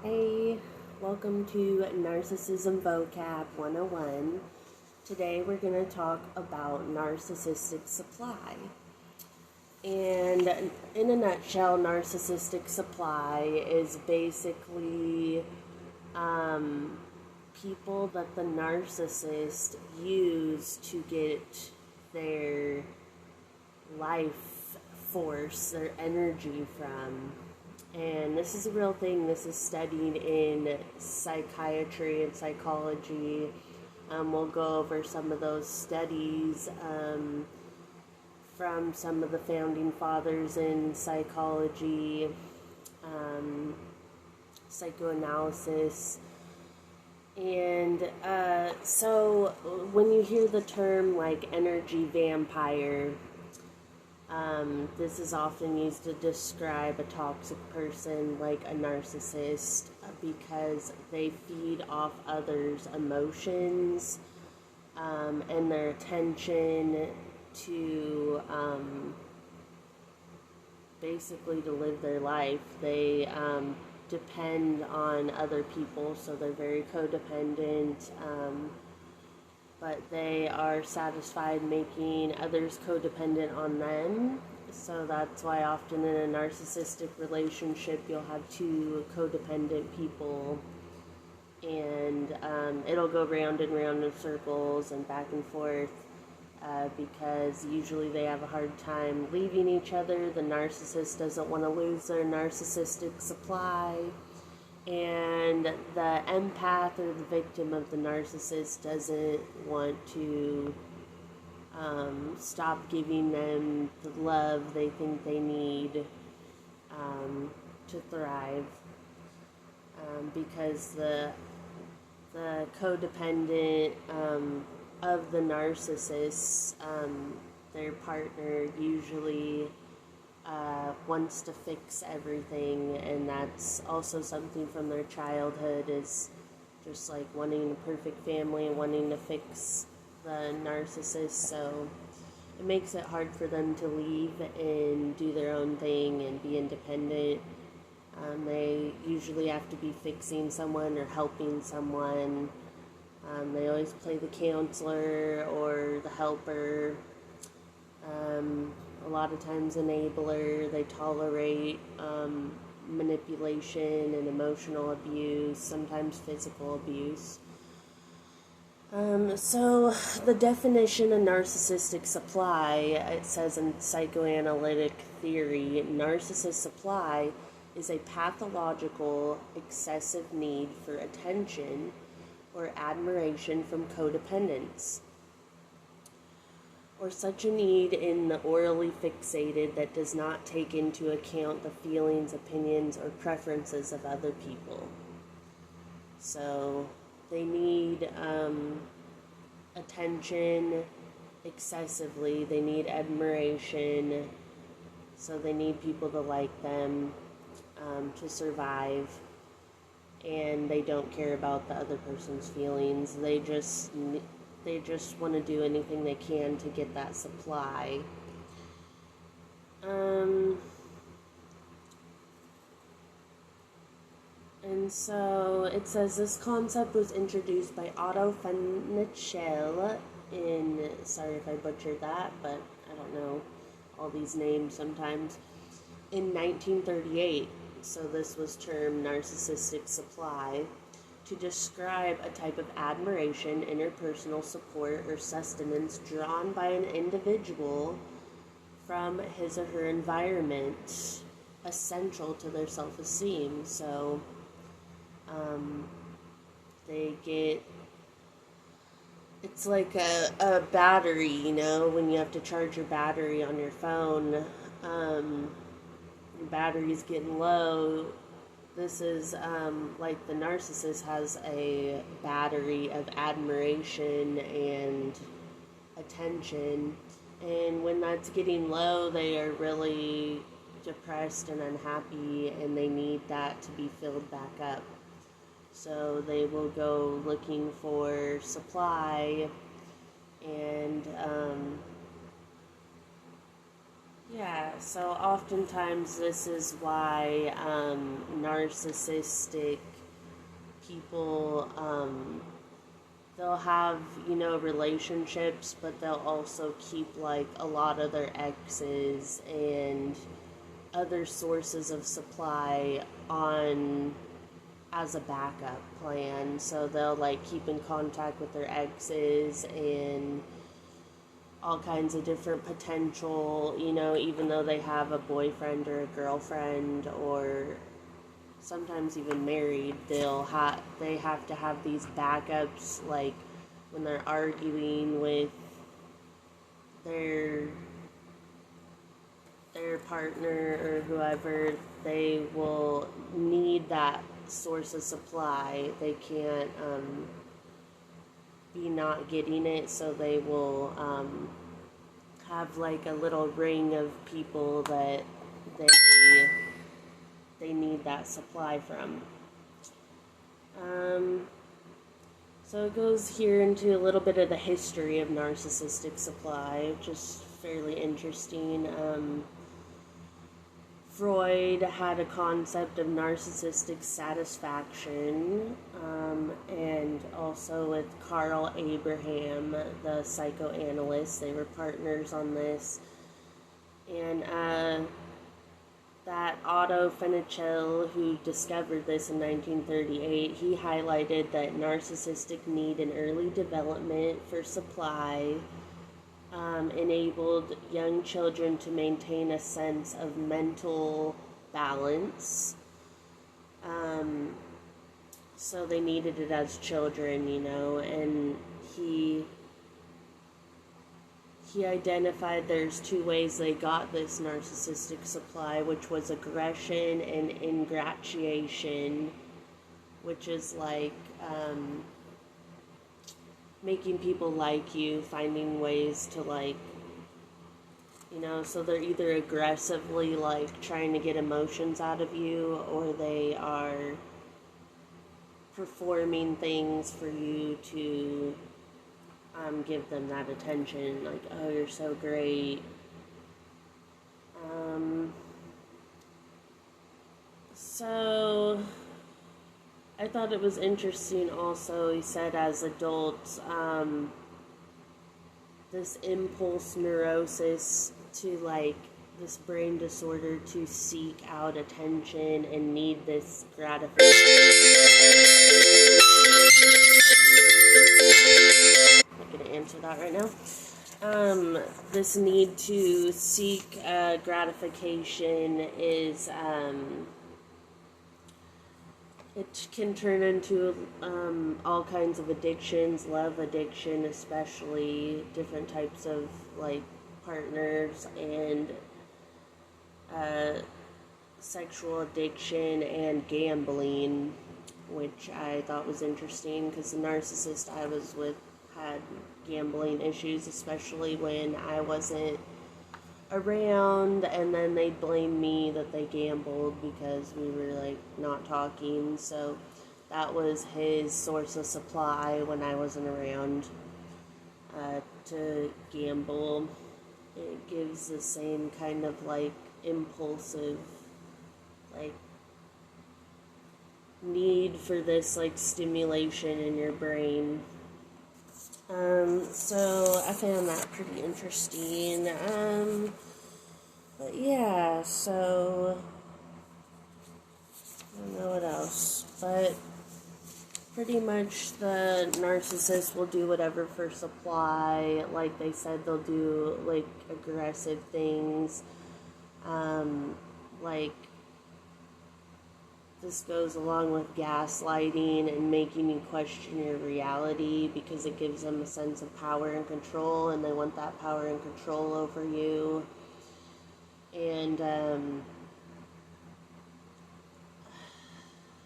Hey, welcome to Narcissism Vocab 101. Today we're going to talk about narcissistic supply. And in a nutshell, narcissistic supply is basically people that the narcissist use to get their life force, their energy from. And this is a real thing. This is studied in psychiatry and psychology. We'll go over some of those studies from some of the founding fathers in psychology, psychoanalysis. And so when you hear the term like energy vampire, this is often used to describe a toxic person like a narcissist because they feed off others' emotions and their attention to basically to live their life. They depend on other people, so they're very codependent. But they are satisfied making others codependent on them. So that's why often in a narcissistic relationship you'll have two codependent people, and it'll go round and round in circles and back and forth because usually they have a hard time leaving each other. The narcissist doesn't want to lose their narcissistic supply. And the empath or the victim of the narcissist doesn't want to stop giving them the love they think they need to thrive, because the codependent of the narcissist, their partner usually wants to fix everything, and that's also something from their childhood, is just like wanting a perfect family and wanting to fix the narcissist. So it makes it hard for them to leave and do their own thing and be independent. They usually have to be fixing someone or helping someone. They always play the counselor or the helper. A lot of times enabler. They tolerate manipulation and emotional abuse, sometimes physical abuse. So the definition of narcissistic supply, it says in psychoanalytic theory, narcissist supply is a pathological excessive need for attention or admiration from codependents, or such a need in the orally fixated that does not take into account the feelings, opinions, or preferences of other people. So they need attention excessively, they need admiration, so they need people to like them to survive, and they don't care about the other person's feelings. They just want to do anything they can to get that supply. And so it says this concept was introduced by Otto Fenichel in, sorry if I butchered that, but I don't know all these names sometimes, in 1938. So this was termed narcissistic supply, to describe a type of admiration, interpersonal support, or sustenance drawn by an individual from his or her environment, essential to their self-esteem. So they get, it's like a battery, you know, when you have to charge your battery on your phone, your battery's getting low. This is like the narcissist has a battery of admiration and attention, and when that's getting low, they are really depressed and unhappy, and they need that to be filled back up. So they will go looking for supply, and Yeah, so oftentimes this is why narcissistic people, they'll have, relationships, but they'll also keep like a lot of their exes and other sources of supply on as a backup plan. So they'll like keep in contact with their exes and all kinds of different potential, even though they have a boyfriend or a girlfriend or sometimes even married, they have to have these backups, like when they're arguing with their their partner or whoever, they will need that source of supply. They can't be not getting it, so they will have like a little ring of people that they they need that supply from. So it goes here into a little bit of the history of narcissistic supply, which is fairly interesting. Freud had a concept of narcissistic satisfaction, and also with Carl Abraham, the psychoanalyst. They were partners on this. And that Otto Fenichel, who discovered this in 1938, he highlighted that narcissistic need in early development for supply enabled young children to maintain a sense of mental balance. So they needed it as children, and he identified there's two ways they got this narcissistic supply, which was aggression and ingratiation, which is like making people like you, finding ways to like, so they're either aggressively like trying to get emotions out of you, or they are performing things for you to give them that attention, like, oh, you're so great. So I thought it was interesting also, he said as adults, this impulse neurosis to like this brain disorder to seek out attention and need this gratification. I'm not going to answer that right now. This need to seek gratification is it can turn into all kinds of addictions, love addiction especially, different types of like partners, and sexual addiction and gambling, which I thought was interesting because the narcissist I was with had gambling issues, especially when I wasn't around, and then they'd blame me that they gambled because we were like not talking. So that was his source of supply when I wasn't around, to gamble. It gives the same kind of like impulsive like need for this like stimulation in your brain. So I found that pretty interesting. But yeah, so I don't know what else, but pretty much the narcissist will do whatever for supply. Like they said, they'll do like aggressive things. Like this goes along with gaslighting and making you question your reality because it gives them a sense of power and control, and they want that power and control over you. And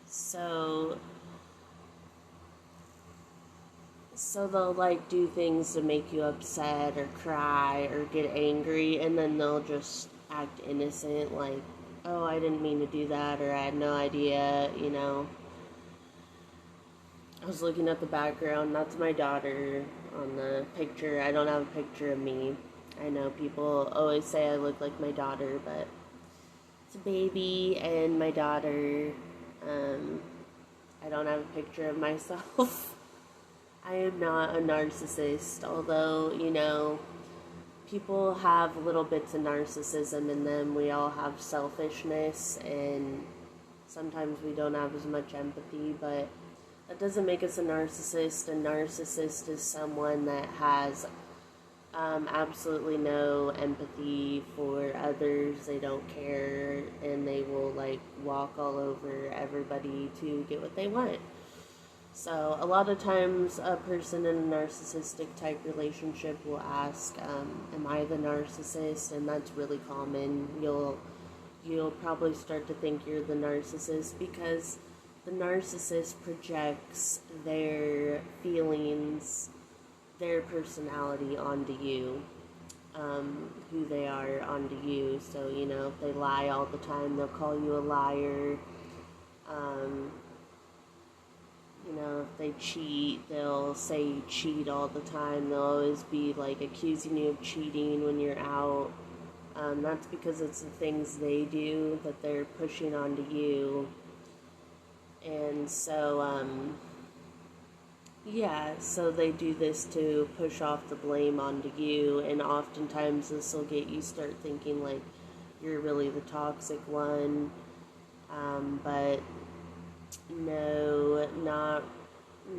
so they'll like do things to make you upset or cry or get angry, and then they'll just act innocent, like, oh, I didn't mean to do that, or I had no idea, I was looking at the background, that's my daughter on the picture. I don't have a picture of me. I know people always say I look like my daughter, but it's a baby and my daughter. I don't have a picture of myself. I am not a narcissist, although, people have little bits of narcissism in them. We all have selfishness, and sometimes we don't have as much empathy, but that doesn't make us a narcissist. A narcissist is someone that has absolutely no empathy for others. They don't care, and they will walk all over everybody to get what they want. So a lot of times a person in a narcissistic type relationship will ask, am I the narcissist? And that's really common. You'll probably start to think you're the narcissist because the narcissist projects their feelings, their personality onto you, who they are onto you. So, if they lie all the time, they'll call you a liar. If they cheat, they'll say you cheat all the time. They'll always be accusing you of cheating when you're out. That's because it's the things they do that they're pushing onto you. And so, so they do this to push off the blame onto you, and oftentimes this will get you start thinking you're really the toxic one, but no,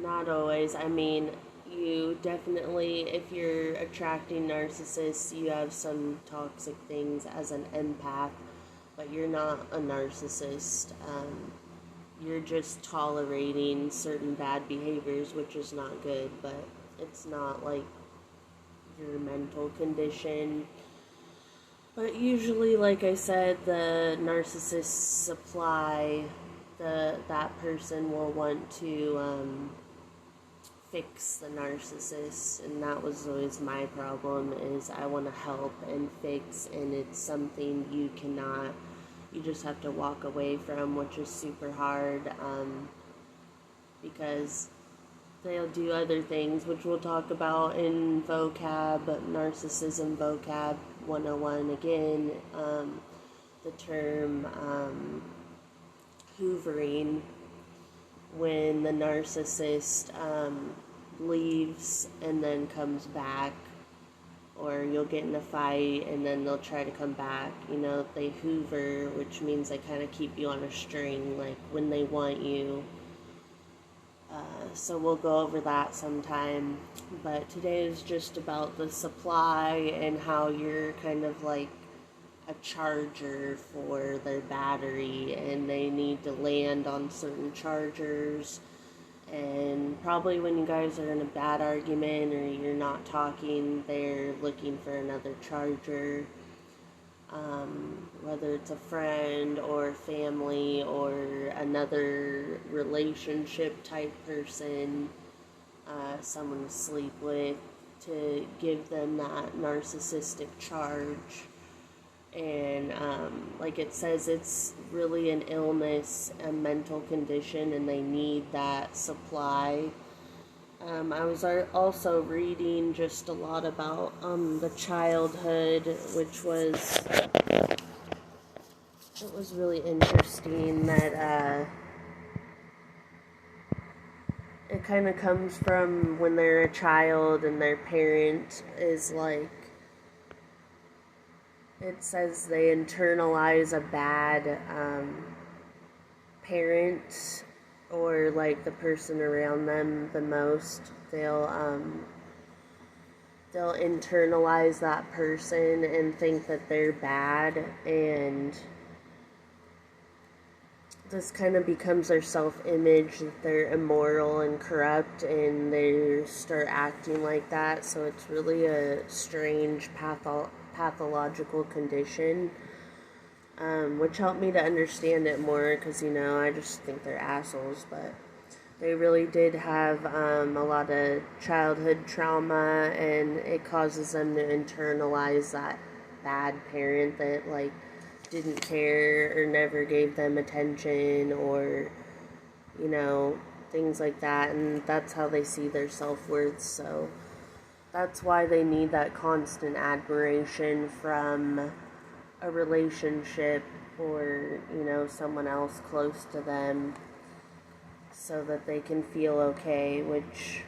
not always. I mean, you definitely, if you're attracting narcissists, you have some toxic things as an empath, but you're not a narcissist. You're just tolerating certain bad behaviors, which is not good, but it's not your mental condition. But usually, like I said, the narcissist supply, that person will want to fix the narcissist, and that was always my problem, is I want to help and fix, and it's something you cannot. You just have to walk away from, which is super hard, because they'll do other things, which we'll talk about in Vocab, Narcissism Vocab 101 again, the term hoovering, when the narcissist leaves and then comes back, or you'll get in a fight and then they'll try to come back. They hoover, which means they kind of keep you on a string, when they want you. So we'll go over that sometime. But today is just about the supply and how you're kind of like a charger for their battery, and they need to land on certain chargers. And probably when you guys are in a bad argument or you're not talking, they're looking for another charger, whether it's a friend or family or another relationship type person, someone to sleep with, to give them that narcissistic charge. And like it says, it's really an illness, a mental condition, and they need that supply. I was also reading just a lot about the childhood, which was, it was really interesting that it kind of comes from when they're a child and their parent is like, it says they internalize a bad parent, or like the person around them the most. They'll internalize that person and think that they're bad, and this kind of becomes their self-image, that they're immoral and corrupt, and they start acting like that. So it's really a strange pathological condition, which helped me to understand it more, because I just think they're assholes, but they really did have a lot of childhood trauma, and it causes them to internalize that bad parent that like didn't care or never gave them attention, or things like that, and that's how they see their self-worth. So That's why they need that constant admiration from a relationship or, someone else close to them so that they can feel okay, which,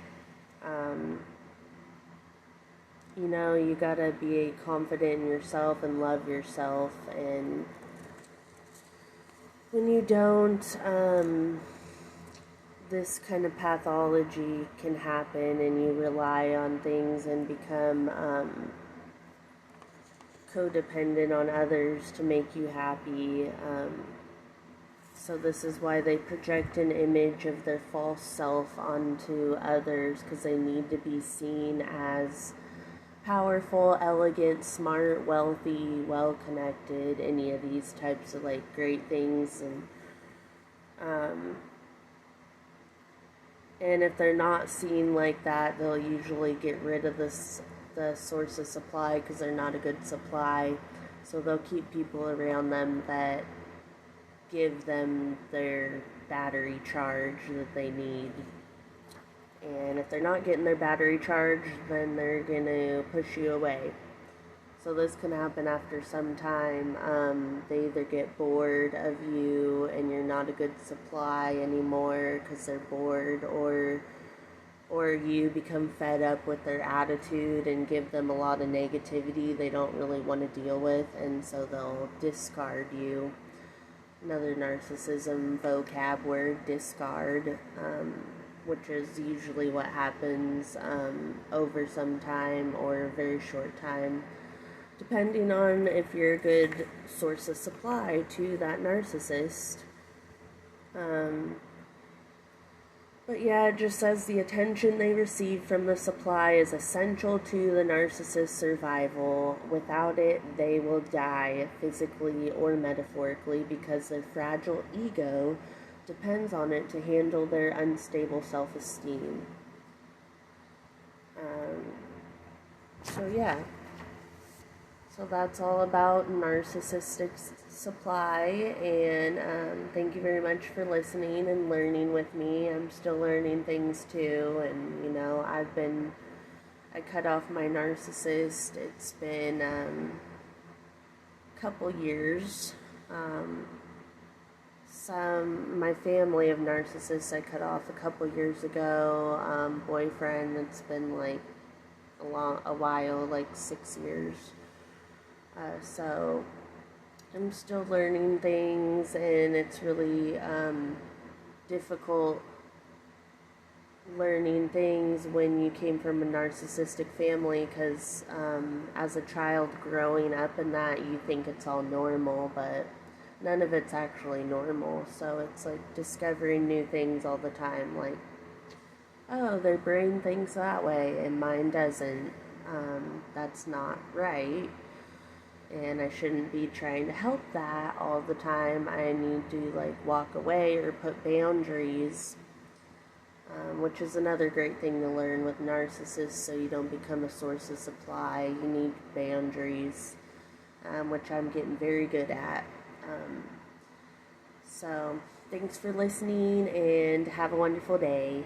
you gotta be confident in yourself and love yourself, and when you don't, this kind of pathology can happen, and you rely on things and become codependent on others to make you happy. So this is why they project an image of their false self onto others, because they need to be seen as powerful, elegant, smart, wealthy, well-connected, any of these types of great things. And if they're not seen like that, they'll usually get rid of the source of supply because they're not a good supply. So they'll keep people around them that give them their battery charge that they need. And if they're not getting their battery charge, then they're going to push you away. So this can happen after some time. They either get bored of you and you're not a good supply anymore because they're bored, or you become fed up with their attitude and give them a lot of negativity they don't really want to deal with, and so they'll discard you. Another narcissism vocab word, discard, which is usually what happens over some time or a very short time, depending on if you're a good source of supply to that narcissist. But yeah, it just says the attention they receive from the supply is essential to the narcissist's survival. Without it, they will die, physically or metaphorically, because their fragile ego depends on it to handle their unstable self-esteem. So yeah. So that's all about narcissistic supply, and thank you very much for listening and learning with me. I'm still learning things too, and I cut off my narcissist. It's been a couple years. My family of narcissists I cut off a couple years ago. Boyfriend, it's been a while, 6 years. So I'm still learning things, and it's really difficult learning things when you came from a narcissistic family, because as a child growing up in that, you think it's all normal, but none of it's actually normal. So it's discovering new things all the time, oh, their brain thinks that way and mine doesn't. That's not right. And I shouldn't be trying to help that all the time. I need to walk away or put boundaries, which is another great thing to learn with narcissists, so you don't become a source of supply. You need boundaries, which I'm getting very good at. So thanks for listening, and have a wonderful day.